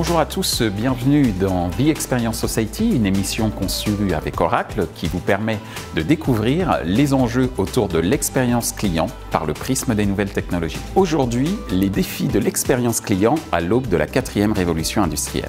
Bonjour à tous, bienvenue dans The Experience Society, une émission conçue avec Oracle qui vous permet de découvrir les enjeux autour de l'expérience client par le prisme des nouvelles technologies. Aujourd'hui, les défis de l'expérience client à l'aube de la 4e révolution industrielle.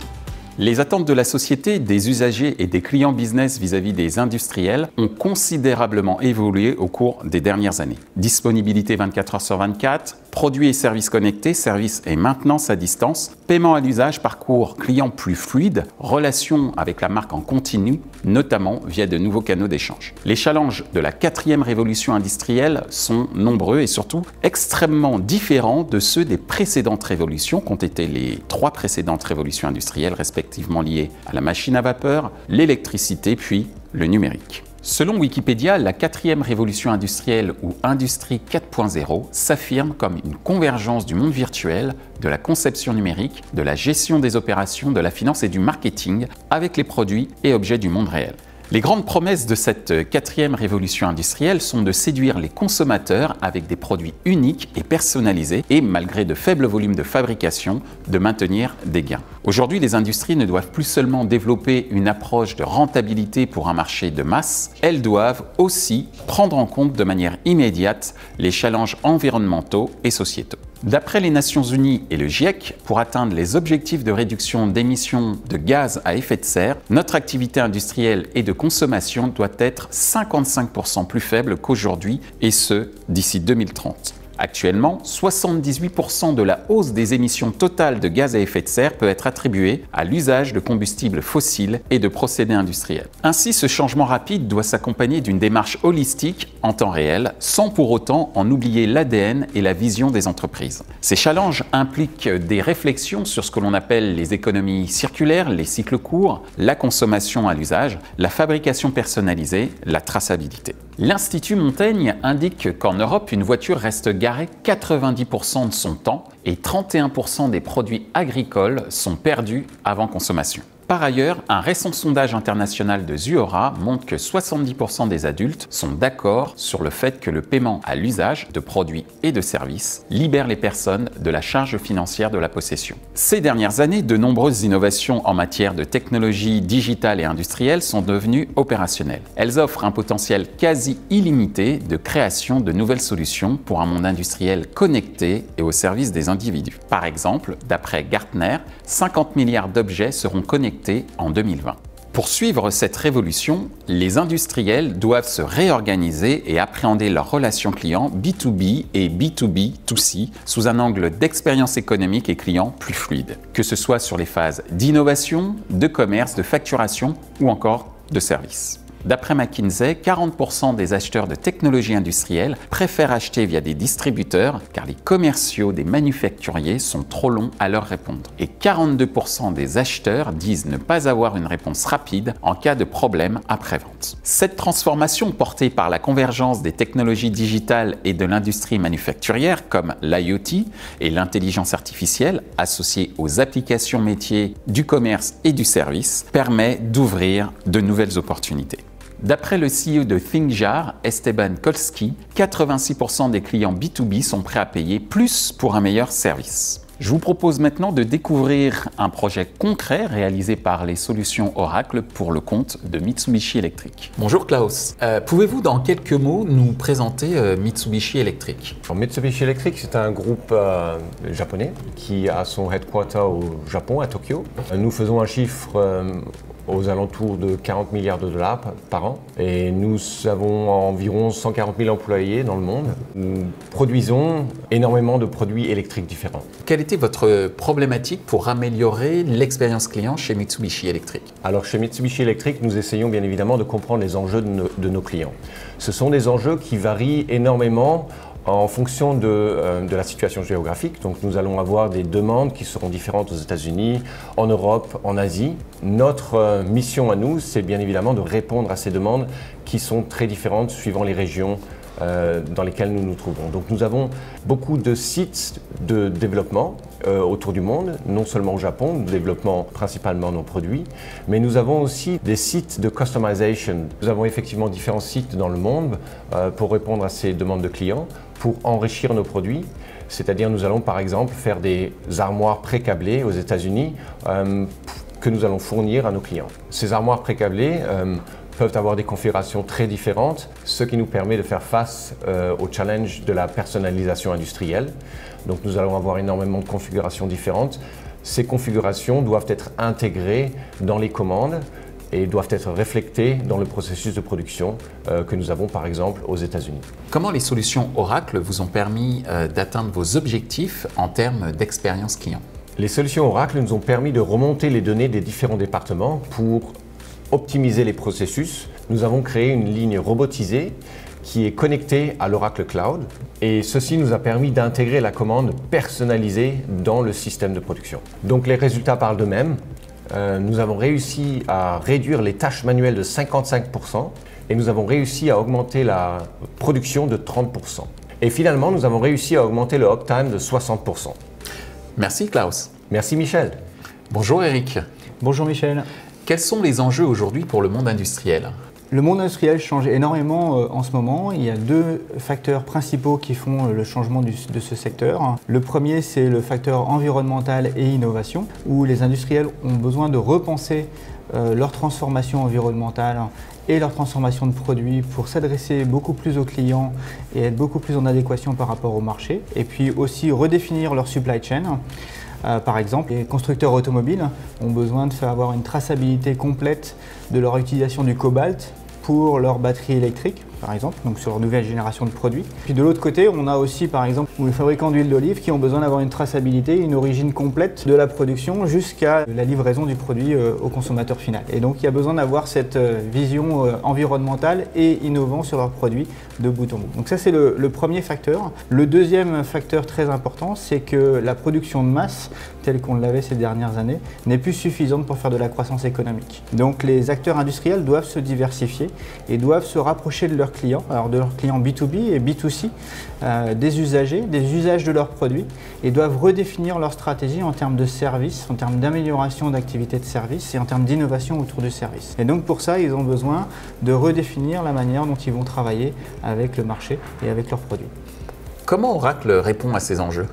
Les attentes de la société, des usagers et des clients business vis-à-vis des industriels ont considérablement évolué au cours des dernières années. Disponibilité 24 heures sur 24, produits et services connectés, services et maintenance à distance, paiement à l'usage, parcours client plus fluide, relations avec la marque en continu, notamment via de nouveaux canaux d'échange. Les challenges de la 4e révolution industrielle sont nombreux et surtout extrêmement différents de ceux des précédentes révolutions qu'ont été les 3 précédentes révolutions industrielles respectivement liées à la machine à vapeur, l'électricité puis le numérique. Selon Wikipédia, la 4e révolution industrielle ou Industrie 4.0 s'affirme comme une convergence du monde virtuel, de la conception numérique, de la gestion des opérations, de la finance et du marketing avec les produits et objets du monde réel. Les grandes promesses de cette 4e révolution industrielle sont de séduire les consommateurs avec des produits uniques et personnalisés et, malgré de faibles volumes de fabrication, de maintenir des gains. Aujourd'hui, les industries ne doivent plus seulement développer une approche de rentabilité pour un marché de masse, elles doivent aussi prendre en compte de manière immédiate les challenges environnementaux et sociétaux. D'après les Nations Unies et le GIEC, pour atteindre les objectifs de réduction d'émissions de gaz à effet de serre, notre activité industrielle et de consommation doit être 55% plus faible qu'aujourd'hui, et ce, d'ici 2030. Actuellement, 78% de la hausse des émissions totales de gaz à effet de serre peut être attribuée à l'usage de combustibles fossiles et de procédés industriels. Ainsi, ce changement rapide doit s'accompagner d'une démarche holistique en temps réel, sans pour autant en oublier l'ADN et la vision des entreprises. Ces challenges impliquent des réflexions sur ce que l'on appelle les économies circulaires, les cycles courts, la consommation à l'usage, la fabrication personnalisée, la traçabilité. L'Institut Montaigne indique qu'en Europe, une voiture reste garée 90% de son temps et 31% des produits agricoles sont perdus avant consommation. Par ailleurs, un récent sondage international de Zuora montre que 70% des adultes sont d'accord sur le fait que le paiement à l'usage de produits et de services libère les personnes de la charge financière de la possession. Ces dernières années, de nombreuses innovations en matière de technologie digitale et industrielle sont devenues opérationnelles. Elles offrent un potentiel quasi illimité de création de nouvelles solutions pour un monde industriel connecté et au service des individus. Par exemple, d'après Gartner, 50 milliards d'objets seront connectés en 2020. Pour suivre cette révolution, les industriels doivent se réorganiser et appréhender leurs relations clients B2B et B2B2C sous un angle d'expérience économique et client plus fluide, que ce soit sur les phases d'innovation, de commerce, de facturation ou encore de service. D'après McKinsey, 40% des acheteurs de technologies industrielles préfèrent acheter via des distributeurs car les commerciaux des manufacturiers sont trop longs à leur répondre. Et 42% des acheteurs disent ne pas avoir une réponse rapide en cas de problème après-vente. Cette transformation portée par la convergence des technologies digitales et de l'industrie manufacturière comme l'IoT et l'intelligence artificielle associée aux applications métiers du commerce et du service permet d'ouvrir de nouvelles opportunités. D'après le CEO de ThinkJar, Esteban Kolsky, 86% des clients B2B sont prêts à payer plus pour un meilleur service. Je vous propose maintenant de découvrir un projet concret réalisé par les solutions Oracle pour le compte de Mitsubishi Electric. Bonjour Klaus, pouvez-vous dans quelques mots nous présenter Mitsubishi Electric? Mitsubishi Electric, c'est un groupe japonais qui a son headquarter au Japon, à Tokyo. Nous faisons un chiffre aux alentours de 40 milliards de dollars par an. Et nous avons environ 140 000 employés dans le monde. Nous produisons énormément de produits électriques différents. Quelle était votre problématique pour améliorer l'expérience client chez Mitsubishi Electric? Alors chez Mitsubishi Electric, nous essayons bien évidemment de comprendre les enjeux de nos clients. Ce sont des enjeux qui varient énormément en fonction de la situation géographique. Donc nous allons avoir des demandes qui seront différentes aux États-Unis, en Europe, en Asie. Notre mission à nous, c'est bien évidemment de répondre à ces demandes qui sont très différentes suivant les régions dans lesquels nous nous trouvons. Donc nous avons beaucoup de sites de développement autour du monde, non seulement au Japon, nous développons principalement nos produits, mais nous avons aussi des sites de customization. Nous avons effectivement différents sites dans le monde pour répondre à ces demandes de clients, pour enrichir nos produits. C'est-à-dire nous allons par exemple faire des armoires pré-câblées aux États-Unis que nous allons fournir à nos clients. Ces armoires pré-câblées peuvent avoir des configurations très différentes, ce qui nous permet de faire face au challenge de la personnalisation industrielle. Donc nous allons avoir énormément de configurations différentes. Ces configurations doivent être intégrées dans les commandes et doivent être reflétées dans le processus de production que nous avons par exemple aux États-Unis. Comment les solutions Oracle vous ont permis d'atteindre vos objectifs en termes d'expérience client? Les solutions Oracle nous ont permis de remonter les données des différents départements pour optimiser les processus. Nous avons créé une ligne robotisée qui est connectée à l'Oracle Cloud et ceci nous a permis d'intégrer la commande personnalisée dans le système de production. Donc les résultats parlent d'eux-mêmes. Nous avons réussi à réduire les tâches manuelles de 55% et nous avons réussi à augmenter la production de 30%. Et finalement, nous avons réussi à augmenter le uptime de 60%. Merci Klaus. Merci Michel. Bonjour Eric. Bonjour Michel. Quels sont les enjeux aujourd'hui pour le monde industriel? Le monde industriel change énormément en ce moment. Il y a deux facteurs principaux qui font le changement de ce secteur. Le premier, c'est le facteur environnemental et innovation, où les industriels ont besoin de repenser leur transformation environnementale et leur transformation de produits pour s'adresser beaucoup plus aux clients et être beaucoup plus en adéquation par rapport au marché. Et puis aussi redéfinir leur supply chain. Par exemple, les constructeurs automobiles ont besoin de faire avoir une traçabilité complète de leur utilisation du cobalt pour leurs batteries électriques, par exemple, donc sur leur nouvelle génération de produits. Puis de l'autre côté, on a aussi, par exemple, les fabricants d'huile d'olive qui ont besoin d'avoir une traçabilité, une origine complète de la production jusqu'à la livraison du produit au consommateur final. Et donc, il y a besoin d'avoir cette vision environnementale et innovante sur leurs produits de bout en bout. Donc ça, c'est le premier facteur. Le deuxième facteur très important, c'est que la production de masse, telle qu'on l'avait ces dernières années, n'est plus suffisante pour faire de la croissance économique. Donc les acteurs industriels doivent se diversifier et doivent se rapprocher de leurs clients, alors de leurs clients B2B et B2C, des usagers, des usages de leurs produits, et doivent redéfinir leur stratégie en termes de services, en termes d'amélioration d'activité de service et en termes d'innovation autour du service. Et donc pour ça, ils ont besoin de redéfinir la manière dont ils vont travailler avec le marché et avec leurs produits. Comment Oracle répond à ces enjeux?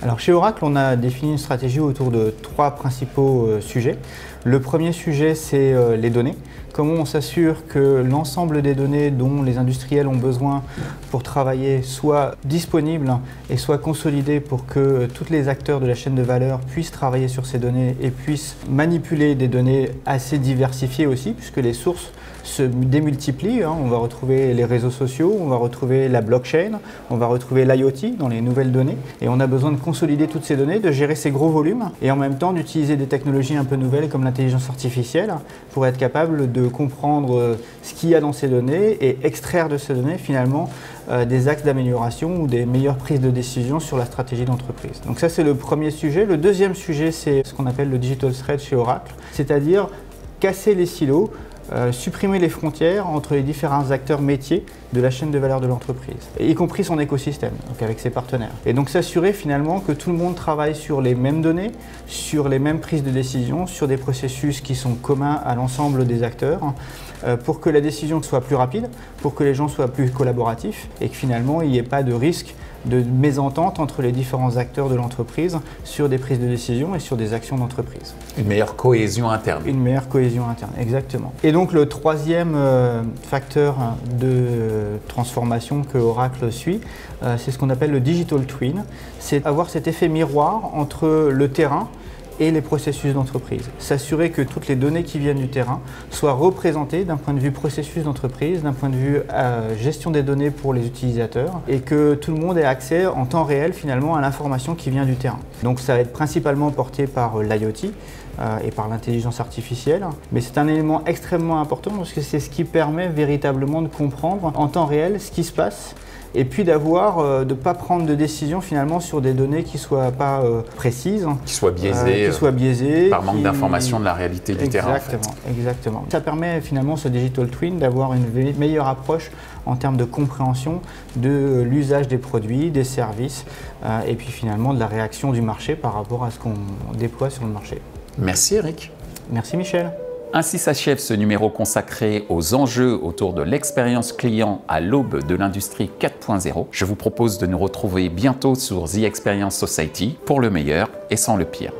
Alors chez Oracle, on a défini une stratégie autour de trois principaux sujets. Le premier sujet, c'est les données. Comment on s'assure que l'ensemble des données dont les industriels ont besoin pour travailler soient disponibles et soient consolidées pour que tous les acteurs de la chaîne de valeur puissent travailler sur ces données et puissent manipuler des données assez diversifiées aussi, puisque les sources se démultiplient. On va retrouver les réseaux sociaux, on va retrouver la blockchain, on va retrouver l'IoT dans les nouvelles données. Et on a besoin de consolider toutes ces données, de gérer ces gros volumes et en même temps d'utiliser des technologies un peu nouvelles comme l'intelligence artificielle pour être capable de comprendre ce qu'il y a dans ces données et extraire de ces données finalement des axes d'amélioration ou des meilleures prises de décision sur la stratégie d'entreprise. Donc ça, c'est le premier sujet. Le deuxième sujet, c'est ce qu'on appelle le digital thread chez Oracle, c'est-à-dire casser les silos, supprimer les frontières entre les différents acteurs métiers de la chaîne de valeur de l'entreprise, y compris son écosystème, donc avec ses partenaires. Et donc s'assurer finalement que tout le monde travaille sur les mêmes données, sur les mêmes prises de décision, sur des processus qui sont communs à l'ensemble des acteurs, pour que la décision soit plus rapide, pour que les gens soient plus collaboratifs et que finalement il n'y ait pas de risque de mésentente entre les différents acteurs de l'entreprise sur des prises de décision et sur des actions d'entreprise. Une meilleure cohésion interne. Une meilleure cohésion interne, exactement. Et donc le troisième facteur de transformation que Oracle suit, c'est ce qu'on appelle le digital twin. C'est avoir cet effet miroir entre le terrain et les processus d'entreprise. S'assurer que toutes les données qui viennent du terrain soient représentées d'un point de vue processus d'entreprise, d'un point de vue gestion des données pour les utilisateurs et que tout le monde ait accès en temps réel finalement à l'information qui vient du terrain. Donc ça va être principalement porté par l'IoT et par l'intelligence artificielle, mais c'est un élément extrêmement important parce que c'est ce qui permet véritablement de comprendre en temps réel ce qui se passe et puis de ne pas prendre de décision finalement sur des données qui ne soient pas précises. Qui soient biaisées, par manque d'information de la réalité du terrain. Exactement. Ça permet finalement ce Digital Twin d'avoir une meilleure approche en termes de compréhension de l'usage des produits, des services et puis finalement de la réaction du marché par rapport à ce qu'on déploie sur le marché. Merci Eric. Merci Michel. Ainsi s'achève ce numéro consacré aux enjeux autour de l'expérience client à l'aube de l'industrie 4.0. Je vous propose de nous retrouver bientôt sur The Experience Society pour le meilleur et sans le pire.